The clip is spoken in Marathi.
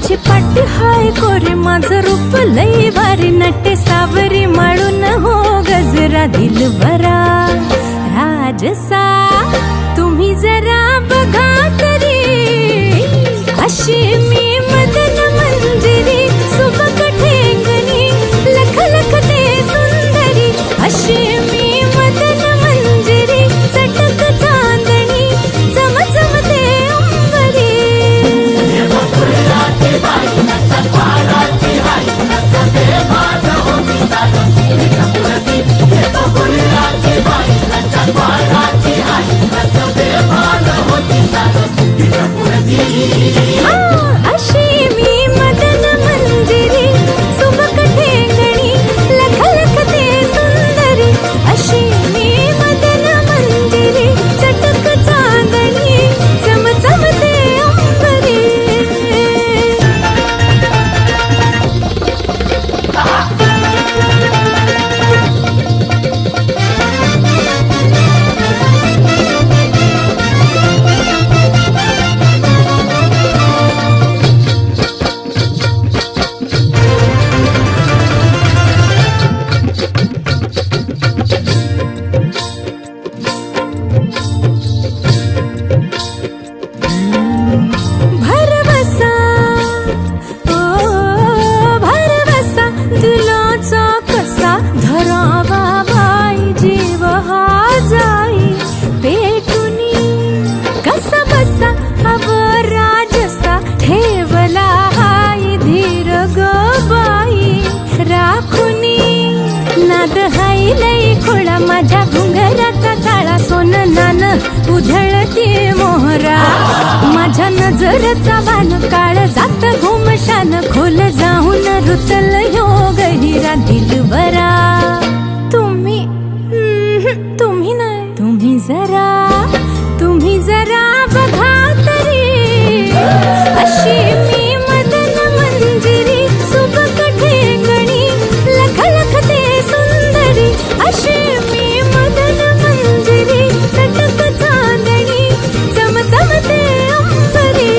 माझी पाटी हाय कोरे माझं रूप लई भारी नटे सावरी माळून हो गजरा दिलबरा राजसा तुम्ही जरा बघा तरी अशी मी मदन मंजिरी सुबक ठेंगणी लख लख ते सुंदरी अशी मी मदन मंजिरी चटक चांदणी चमचमते अंबरी अशी मी मदन मंजिरी सुबक ठेंगणी लख लख ते सुंदरी अशी मी मदन मंजिरी चटक चांदणी चमचमते अंबरी भरवसा ओ भरवसा दिलाचा कसा धरावा बाई जीव हा जाई पेटुनी कसा बसा राजसा ठेवला हाय धीर ग बाई राखुनी नाद हाय लई खोळा माझ्या घुंगराचा चाळा सोन नान उधळती मोहरा माझ्या नजरचा बाण काळ जात घुमशान खोल जाऊन रुतल योग हिरा दिलबरा तुम्ही तुम्ही नाही तुम्ही जरा बघा तरी अशी मी मदन मंजिरी सुबक ठेंगणी लख लख ते सुंदरी अशी मी मदन मंजिरी चटक चांदणी चमचमते अंबरी